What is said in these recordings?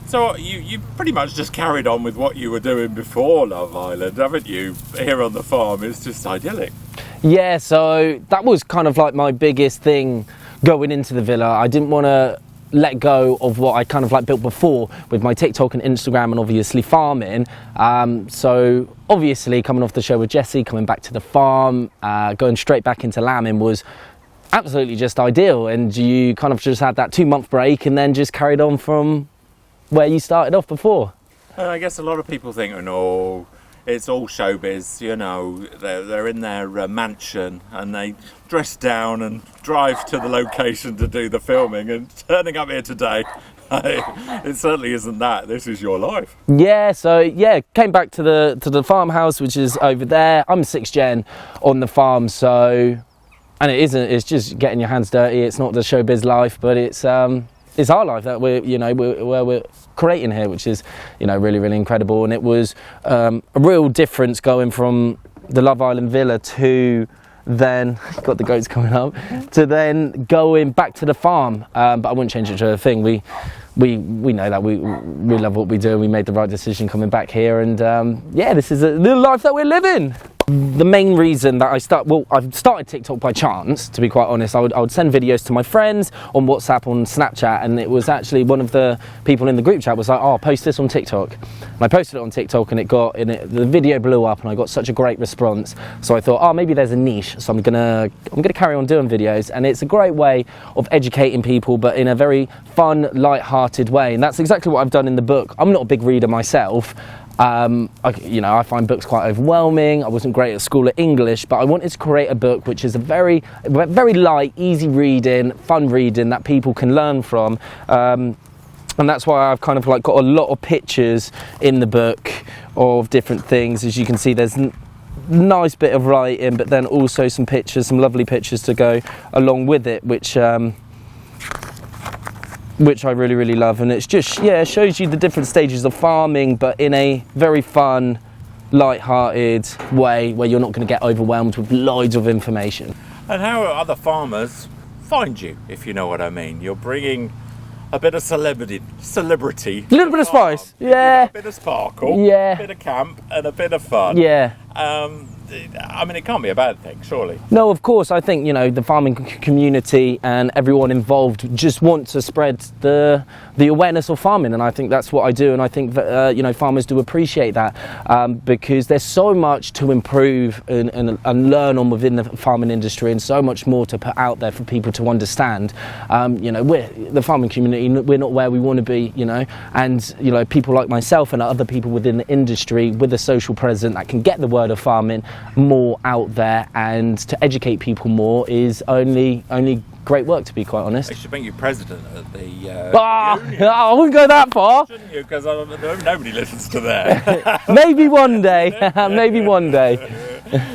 So you pretty much just carried on with what you were doing before Love Island, haven't you? Here on the farm, it's just idyllic. Yeah, so that was kind of like my biggest thing going into the villa. I didn't want to let go of what I kind of like built before with my TikTok and Instagram and obviously farming. So obviously coming off the show with Jessie, coming back to the farm, going straight back into lambing was absolutely just ideal. And you kind of just had that 2-month break and then just carried on from where you started off before. I guess a lot of people think, no, it's all showbiz, you know, they're in their mansion and they dress down and drive to the location to do the filming, and turning up here today, it certainly isn't that. This is your life. Yeah, so yeah, came back to the farmhouse, which is over there. I'm 6th gen on the farm, so, and it's just getting your hands dirty. It's not the showbiz life, but it's our life that we're creating here, which is, really, really incredible. And it was a real difference going from the Love Island villa to then, got the goats coming up, to then going back to the farm. But I wouldn't change it to a thing. We know that we love what we do. We made the right decision coming back here, and this is the life that we're living. The main reason that I started TikTok by chance, to be quite honest. I would send videos to my friends on WhatsApp, on Snapchat, and it was actually one of the people in the group chat was like, "Oh, post this on TikTok." And I posted it on TikTok, and the video blew up, and I got such a great response. So I thought, maybe there's a niche, so I'm gonna carry on doing videos, and it's a great way of educating people, but in a very fun, light-hearted way. And that's exactly what I've done in the book. I'm not a big reader myself. I find books quite overwhelming. I wasn't great at school at English, but I wanted to create a book which is a very, very light, easy reading, fun reading that people can learn from. And that's why I've kind of like got a lot of pictures in the book of different things. As you can see, there's nice bit of writing, but then also some pictures, some lovely pictures to go along with it, which I really, really love. And it's just, it shows you the different stages of farming, but in a very fun, light-hearted way where you're not going to get overwhelmed with loads of information. And how are other farmers find you, if you know what I mean? You're bringing a bit of celebrity. A little bit of spice, yeah. A bit of sparkle, yeah. A bit of camp, and a bit of fun. Yeah. It can't be a bad thing, surely. No, of course. I think, the farming community and everyone involved just want to spread the awareness of farming, and I think that's what I do, and I think that, farmers do appreciate that, because there's so much to improve and learn on within the farming industry, and so much more to put out there for people to understand. We're the farming community, we're not where we want to be, and, people like myself and other people within the industry with a social presence that can get the word of farming more out there and to educate people more is only great work, to be quite honest. They should make you president of the union. I wouldn't go that far. Shouldn't you? Because nobody listens to that. Maybe one day. Maybe one day.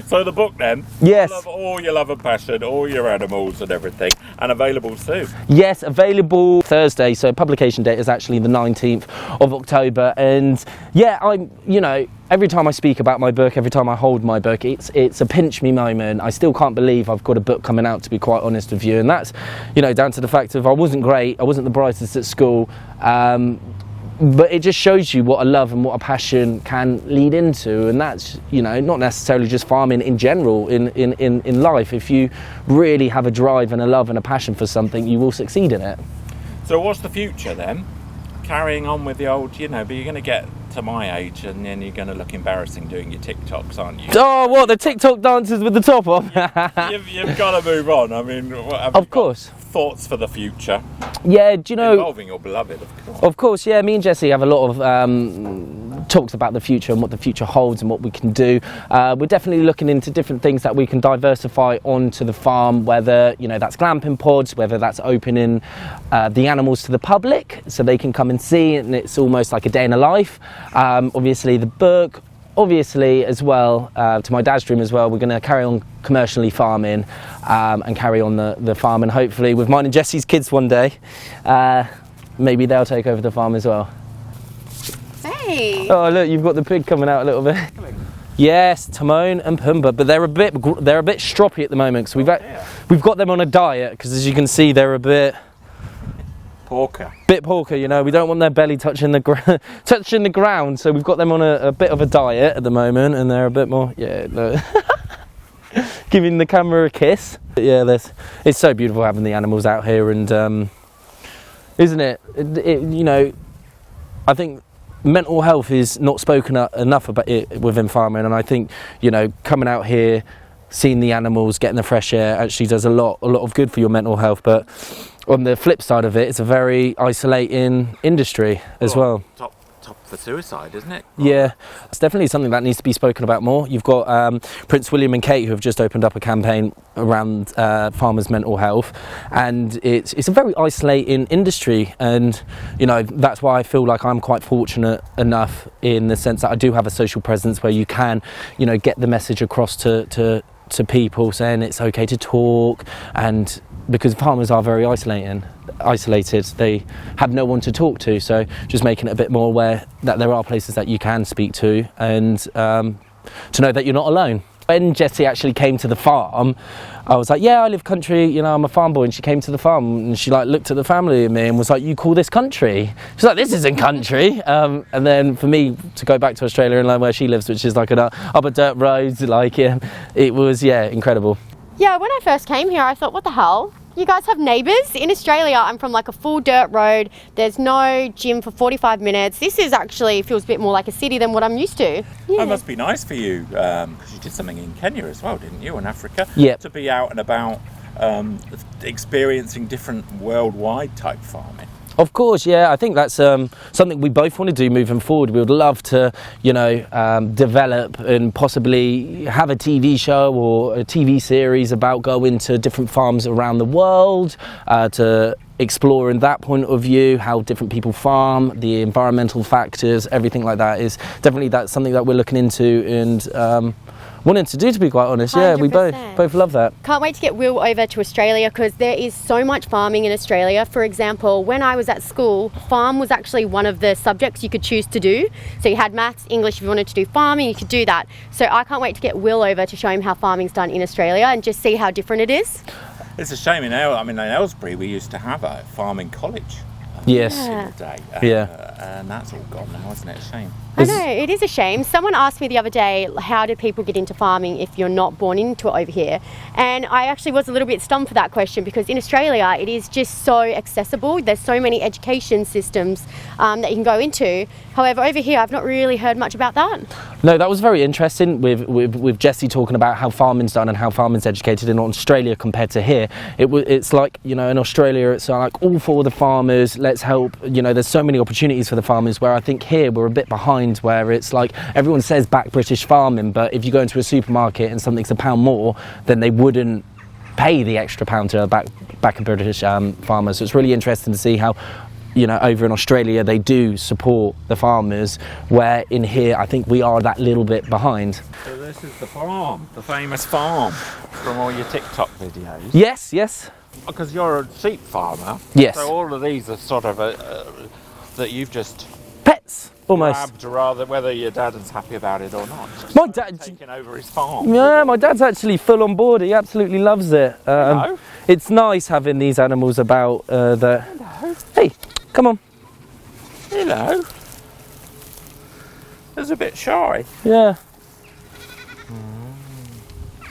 So the book then, yes, all your love and passion, all your animals and everything, and available soon. Yes, available Thursday. So publication date is actually the 19th of October, and every time I speak about my book, every time I hold my book, it's a pinch me moment. I still can't believe I've got a book coming out, to be quite honest with you, and that's down to the fact of I wasn't great, I wasn't the brightest at school. But it just shows you what a love and what a passion can lead into, and that's not necessarily just farming in general in life. If you really have a drive and a love and a passion for something, you will succeed in it. So what's the future then? Carrying on with the old, but you're going to get to my age and then you're going to look embarrassing doing your TikToks, aren't you? Oh, what, the TikTok dances with the top off? You've got to move on. I mean, of course. Thoughts for the future? Yeah, do you know... Involving your beloved, of course. Of course, yeah. Me and Jessie have a lot of talks about the future and what the future holds and what we can do. We're definitely looking into different things that we can diversify onto the farm, whether, that's glamping pods, whether that's opening the animals to the public so they can come and see, and it's almost like a day in a life. Obviously, the book... Obviously, as well, to my dad's dream as well, we're going to carry on commercially farming and carry on the farm, and hopefully with mine and Jessie's kids one day, maybe they'll take over the farm as well. Hey! Oh, look, you've got the pig coming out a little bit. Yes, Timon and Pumbaa, but they're a bit stroppy at the moment, because we've got them on a diet, because as you can see, they're a bit porker. Bit porker, you know. We don't want their belly touching the touching the ground, so we've got them on a bit of a diet at the moment, and they're a bit more, giving the camera a kiss. But yeah, it's so beautiful having the animals out here, and isn't it? You know, I think mental health is not spoken enough about it within farming, and I think, you know, coming out here, seeing the animals, getting the fresh air actually does a lot of good for your mental health. But on the flip side of it, it's a very isolating industry as well. Top for suicide, isn't it? Yeah, it's definitely something that needs to be spoken about more. You've got Prince William and Kate, who have just opened up a campaign around farmers' mental health, and it's a very isolating industry, and you know, that's why I feel like I'm quite fortunate enough in the sense that I do have a social presence where you can, you know, get the message across to people, saying it's okay to talk, and because farmers are very isolated, they have no one to talk to, so just making it a bit more aware that there are places that you can speak to, and to know that you're not alone. When Jessie actually came to the farm, I was like, yeah, I live country, you know, I'm a farm boy, and she came to the farm and she like looked at the family and me and was like, you call this country? She's like, this isn't country. And then for me to go back to Australia and learn where she lives, which is like up a dirt road, like it was incredible. Yeah, when I first came here, I thought, what the hell? You guys have neighbours? In Australia, I'm from like a full dirt road. There's no gym for 45 minutes. This is actually feels a bit more like a city than what I'm used to. Yeah. That must be nice for you, because you did something in Kenya as well, didn't you, in Africa? Yep. To be out and about, experiencing different worldwide type farming. Of course, yeah. I think that's something we both want to do moving forward. We would love to, you know, develop and possibly have a TV show or a TV series about going to different farms around the world, to explore in that point of view how different people farm, the environmental factors, everything like that is definitely that's something that we're looking into and wanting to do, to be quite honest. 100%. Yeah, we both love that. Can't wait to get Will over to Australia because there is so much farming in Australia. For example, when I was at school, farm was actually one of the subjects you could choose to do. So you had maths, English, if you wanted to do farming, you could do that. So I can't wait to get Will over to show him how farming's done in Australia and just see how different it is. It's a shame in Aylesbury we used to have a farming college. Yes. In the day. And that's all gone now, isn't it? A shame. I know, it is a shame. Someone asked me the other day, how do people get into farming if you're not born into it over here? And I actually was a little bit stumped for that question because in Australia it is just so accessible. There's so many education systems that you can go into. However, over here I've not really heard much about that. No, that was very interesting with Jessie talking about how farming's done and how farming's educated in Australia compared to here. It's like, you know, in Australia it's like all for the farmers, let's help, you know, there's so many opportunities for the farmers, where I think here we're a bit behind, where it's like everyone says back British farming, but if you go into a supermarket and something's £1 more, then they wouldn't pay the extra £1 to back a British farmer. So it's really interesting to see how, you know, over in Australia they do support the farmers, where in here I think we are that little bit behind. So this is the farm, the famous farm from all your TikTok videos. Yes. Because you're a sheep farmer. Yes. So all of these are sort of that you've just pets. Almost. Grabbed, rather, whether your dad is happy about it or not. My dad taking over his farm. Yeah, my dad's actually full on board. He absolutely loves it. It's nice having these animals about. Hello. Hey, come on. Hello. It's a bit shy. Yeah.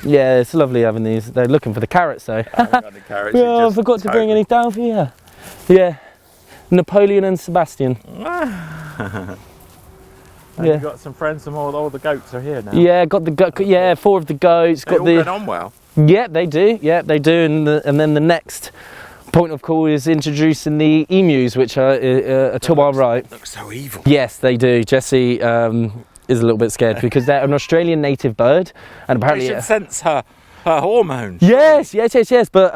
Yeah, it's lovely having these. They're looking for the carrots though. Carrots, I forgot to bring any down for you. Yeah. Napoleon and Sebastian. You've got some friends, all the goats are here now. Yeah, got the goat. Yeah, 4 of the goats. They all get on well. Yeah, they do. Yeah, they do. And then the next point of call is introducing the emus, which are to our right. Look so evil. Yes, they do. Jessie is a little bit scared because they're an Australian native bird, and apparently they should sense her hormones. Yes. But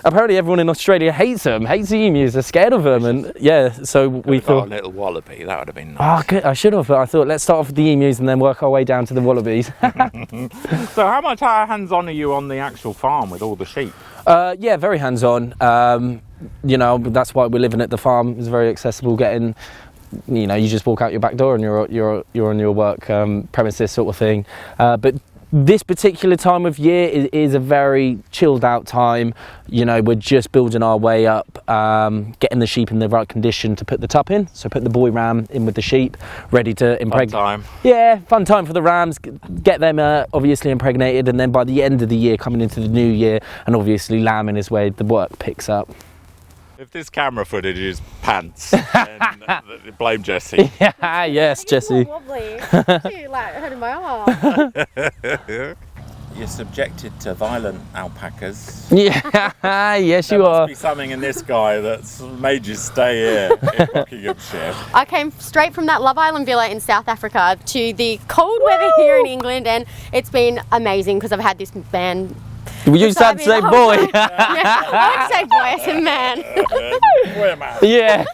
apparently everyone in Australia hates the emus. They're scared of them, and so we thought a little wallaby. That would have been nice. Oh, good. I should have. But I thought let's start off with the emus and then work our way down to the wallabies. So, how much hands-on are you on the actual farm with all the sheep? Yeah, very hands-on. You know, that's why we're living at the farm. It's very accessible. Getting, you know, you just walk out your back door and you're on your work premises sort of thing. But This particular time of year is a very chilled out time. You know, we're just building our way up, getting the sheep in the right condition to put the tup in. So put the boy ram in with the sheep, ready to impregnate. Fun time. Yeah, fun time for the rams. Get them obviously impregnated, and then by the end of the year, coming into the new year, and obviously lambing is where the work picks up. If this camera footage is pants, then blame Jesse. Yeah, yes, Jesse. Wobbly. Too, like hurting my arm. You're subjected to violent alpacas. Yeah, yes, There you must are. be something in this guy that's made you stay here in Buckinghamshire. I came straight from that Love Island villa in South Africa to the cold weather here in England, and it's been amazing because I've had this man. Well, you said to say boy. Yeah, I wouldn't say boy, I said man. We're mad. Yeah.